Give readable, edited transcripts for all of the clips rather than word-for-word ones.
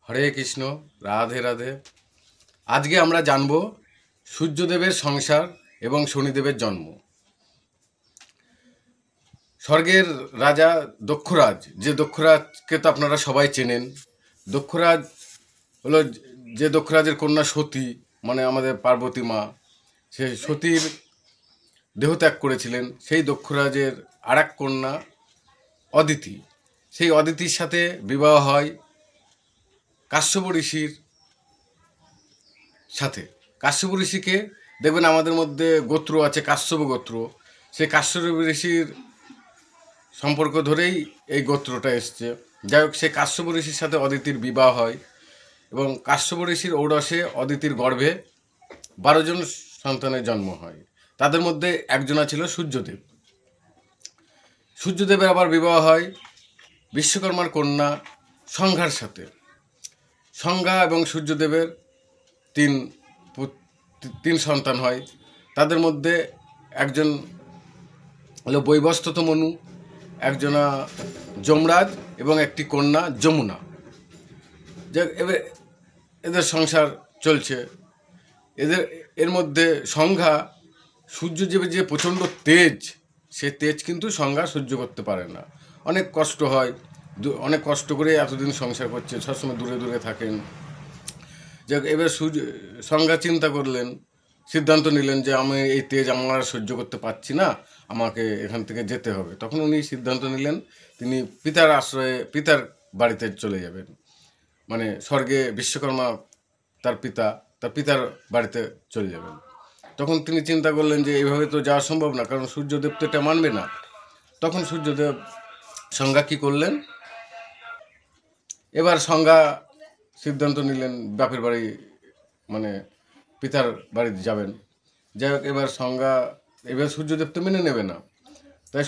হরে কৃষ্ণ, রাধে রাধে। আজকে আমরা জানব সূর্যদেবের সংসার এবং শনিদেবের জন্ম। স্বর্গের রাজা দক্ষরাজ, যে দক্ষরাজকে তো আপনারা সবাই চেনেন। দক্ষরাজ হলো যে দক্ষরাজের কন্যা সতী, মানে আমাদের পার্বতী মা। সে সতীর দেহত্যাগ করেছিলেন। সেই দক্ষরাজের আর এক কন্যা অদিতি। সেই অদিতির সাথে বিবাহ হয় কাশ্যপ ঋষির সাথে। কাশ্যপ ঋষিকে দেখবেন আমাদের মধ্যে গোত্র আছে, কাশ্যপ গোত্র। সেই কাশ্যপ ঋষির সম্পর্ক ধরেই এই গোত্রটা এসছে। যাই হোক, সেই কাশ্যপ ঋষির সাথে অদিতির বিবাহ হয় এবং কাশ্যপ ঋষির ঔরসে অদিতির গর্ভে 12 জন সন্তানের জন্ম হয়। তাদের মধ্যে একজনা ছিল সূর্যদেব। সূর্যদেবের আবার বিবাহ হয় বিশ্বকর্মার কন্যা সংজ্ঞার সাথে। সংজ্ঞা এবং সূর্যদেবের তিন সন্তান হয়। তাদের মধ্যে একজন হলো বৈবস্ত্রত মনু, একজনা যমরাজ এবং একটি কন্যা যমুনা। এবার এদের সংসার চলছে। এর মধ্যে সংজ্ঞা, সূর্যদেবের যে প্রচণ্ড তেজ, সে তেজ কিন্তু সংজ্ঞা সহ্য করতে পারে না। অনেক কষ্ট হয়, অনেক কষ্ট করে এতদিন সংসার করছে, সবসময় দূরে দূরে থাকেন। যাক, এবার সংজ্ঞা চিন্তা করলেন, সিদ্ধান্ত নিলেন যে আমি এই তেজ আমার সহ্য করতে পারছি না, আমাকে এখান থেকে যেতে হবে। তখন উনি সিদ্ধান্ত নিলেন তিনি পিতার আশ্রয়ে, পিতার বাড়িতে চলে যাবেন। মানে স্বর্গে বিশ্বকর্মা তার পিতার বাড়িতে চলে যাবেন। তখন তিনি চিন্তা করলেন যে এইভাবে তো যাওয়া সম্ভব না, কারণ সূর্যদেব তো এটা মানবে না। তখন সূর্যদেব সংজ্ঞা কী করলেন, এবার সংজ্ঞা সিদ্ধান্ত নিলেন বাপের বাড়ি, মানে পিতার বাড়িতে যাবেন। যাই হোক, এবার সূর্যদেব তো মেনে নেবে না। তাই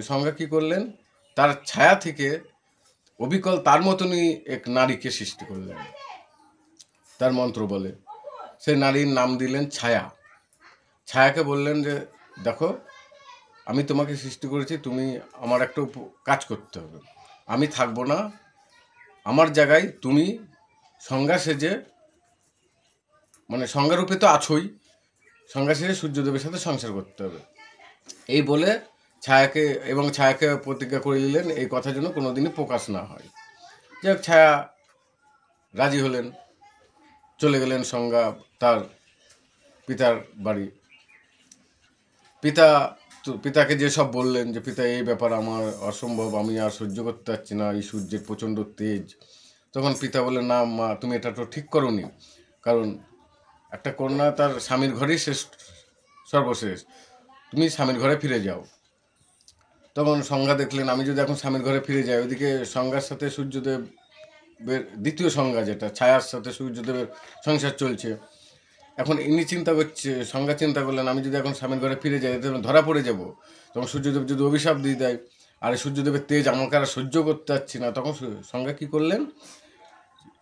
সংজ্ঞা কী করলেন, তার ছায়া থেকে অবিকল তার মতনই এক নারীকে সৃষ্টি করলেন তার মন্ত্র বলে। সেই নারীর নাম দিলেন ছায়া। ছায়াকে বললেন যে দেখো, আমি তোমাকে সৃষ্টি করেছি, তুমি আমার একটা কাজ করতে হবে। আমি থাকবো না, আমার জায়গায় তুমি সংজ্ঞা সেজে, মানে সংজ্ঞারূপে তো আছোই, সংজ্ঞা সেজে সূর্যদেবের সাথে সংসার করতে হবে। এই বলে ছায়াকে প্রতিজ্ঞা করে নিলেন এই কথা যেন কোনোদিনই প্রকাশ না হয়। যাই হোক, ছায়া রাজি হলেন, চলে গেলেন সংজ্ঞা তার পিতার বাড়ি। পিতাকে যেসব বললেন যে পিতা, এই ব্যাপার আমার অসম্ভব, আমি আর সহ্য করতে পারছি না এই সূর্যের প্রচণ্ড তেজ। তখন পিতা বললেন, না মা, তুমি এটা তো ঠিক করোনি, কারণ একটা কন্যা তার স্বামীর ঘরেই সর্বশেষ, তুমি স্বামীর ঘরে ফিরে যাও। তখন সংজ্ঞা দেখলেন, আমি যদি এখন স্বামীর ঘরে ফিরে যাই, ওইদিকে সংজ্ঞার সাথে সূর্যদেবের দ্বিতীয় সংজ্ঞা, যেটা ছায়ার সাথে সূর্যদেবের সংসার চলছে। এখন ইনি সংজ্ঞা চিন্তা করলেন, আমি যদি এখন স্বামীর ঘরে ফিরে যাই, তখন ধরা পড়ে যাব। তখন সূর্যদেব যদি অভিশাপ দিয়ে দেয়, আর সূর্যদেবের তেজ আমাকে আর সহ্য করতে পারছি না। তখন সংজ্ঞা কী করলেন,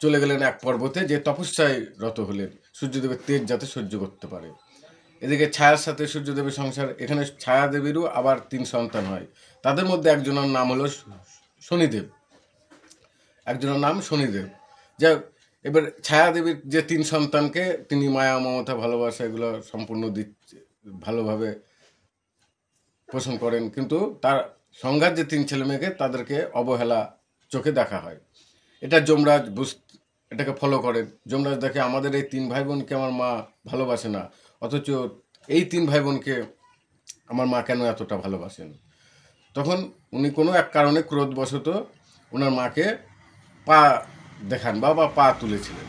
চলে গেলেন এক পর্বতে, যে তপস্যায় রত হলেন সূর্যদেবের তেজ যাতে সহ্য করতে পারে। এদিকে ছায়ার সাথে সূর্যদেবের সংসার। এখানে ছায়া দেবীরও আবার 3 সন্তান হয়। তাদের মধ্যে একজনের নাম হলো শনিদেব, একজনের নাম শনিদেব। যাই হোক, এবার ছায়া দেবীর যে 3 সন্তানকে তিনি মায়া, মমতা, ভালোবাসা এগুলো সম্পূর্ণ ভালোভাবে পোষণ করেন, কিন্তু তার সংঘাত যে 3 ছেলে মেয়েকে, তাদেরকে অবহেলা চোখে দেখা হয়। এটা যমরাজ এটাকে ফলো করেন। যমরাজ দেখে আমাদের এই 3 ভাই বোনকে আমার মা ভালোবাসে না, অথচ এই 3 ভাই বোনকে আমার মা কেন এতটা ভালোবাসেন। তখন উনি কোনো এক কারণে ক্রোধবশত ওনার মাকে পা দেখান বা পা তুলেছিলেন।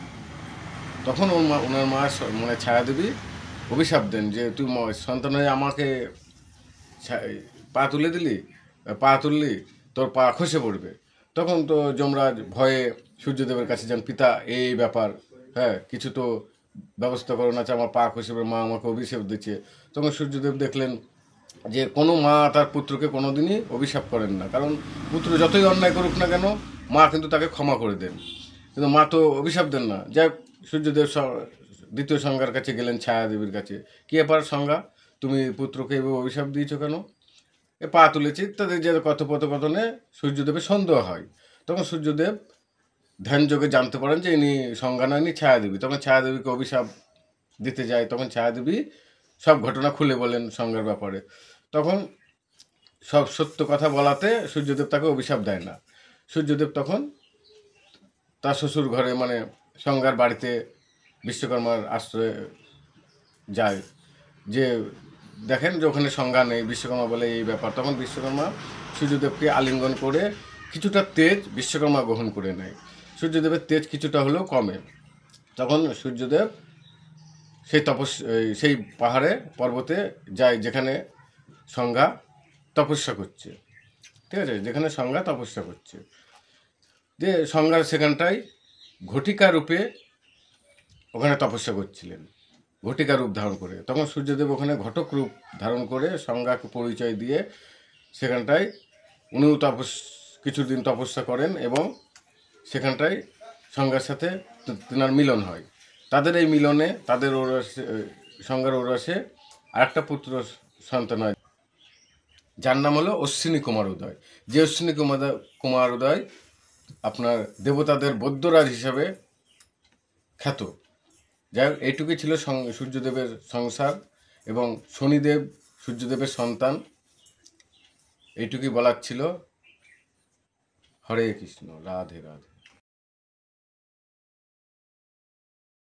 তখন ওনার মা, মানে ছায়াদেবী অভিশাপ দেন যে তুই সন্তান হয়ে আমাকে পা তুললি, তোর পা খসে পড়বে। তখন তো যমরাজ ভয়ে সূর্যদেবের কাছে যান, পিতা এই ব্যাপার, হ্যাঁ কিছু তো ব্যবস্থা করো না, আমার পা খসে পড়বে, মা আমাকে অভিশাপ দিচ্ছে। তখন সূর্যদেব দেখলেন যে কোনো মা তার পুত্রকে কোনোদিনই অভিশাপ করেন না, কারণ পুত্র যতই অন্যায় করুক না কেন, মা কিন্তু তাকে ক্ষমা করে দেন, কিন্তু মা তো অভিশাপ দেন না। যাই হোক, সূর্যদেব দ্বিতীয় সংজ্ঞার কাছে গেলেন, ছায়া দেবীর কাছে। কী ব্যাপার সংজ্ঞা, তুমি পুত্রকে এভাবে অভিশাপ দিয়েছো কেন? পা তুলেছি, তাদের যে কথোপকথনে সূর্যদেবের সন্দেহ হয়। তখন সূর্যদেব ধ্যানযোগে জানতে পারেন যে ইনি সংজ্ঞা নয়, ইনি ছায়াদেবী। তখন ছায়াদেবীকে অভিশাপ দিতে যায়, তখন ছায়াদেবী সব ঘটনা খুলে বলেন সংজ্ঞার ব্যাপারে। তখন সব সত্য কথা বলাতে সূর্যদেব তাকে অভিশাপ দেয় না। সূর্যদেব তখন তার শ্বশুর ঘরে মানে সংজ্ঞার বাড়িতে বিশ্বকর্মার আশ্রয়ে যায়, যে দেখেন যে ওখানে সংজ্ঞা নেই। বিশ্বকর্মা বলে এই ব্যাপার। তখন বিশ্বকর্মা সূর্যদেবকে আলিঙ্গন করে কিছুটা তেজ বিশ্বকর্মা গ্রহণ করে নেয়। সূর্যদেবের তেজ কিছুটা হলেও কমে। তখন সূর্যদেব সেই পাহাড়ে পর্বতে যায় যেখানে সংজ্ঞা তপস্যা করছে, ঠিক আছে, যেখানে সংজ্ঞা তপস্যা করছে। যে সংজ্ঞা সেখানটায় ঘটিকা রূপে ওখানে তপস্যা করছিলেন, ঘটিকা রূপ ধারণ করে। তখন সূর্যদেব ওখানে ঘটক রূপ ধারণ করে সংজ্ঞাকে পরিচয় দিয়ে সেখানটায় উনিও কিছুদিন তপস্যা করেন এবং সেখানটায় সংজ্ঞার সাথে তেনার মিলন হয়। তাদের এই মিলনে তাদের সংজ্ঞার ওরসে আরেকটা পুত্র সন্তান হয়, যার নাম হলো অশ্বিনী কুমার উদয়। যে অশ্বিনী কুমার উদয় আপনার দেবতাদের বৈদ্যরাজ হিসাবে খ্যাত। যাই হোক, এইটুকুই ছিল সূর্যদেবের সংসার এবং শনিদেব সূর্যদেবের সন্তান। এইটুকুই বলার ছিল। হরে কৃষ্ণ, রাধে রাধে।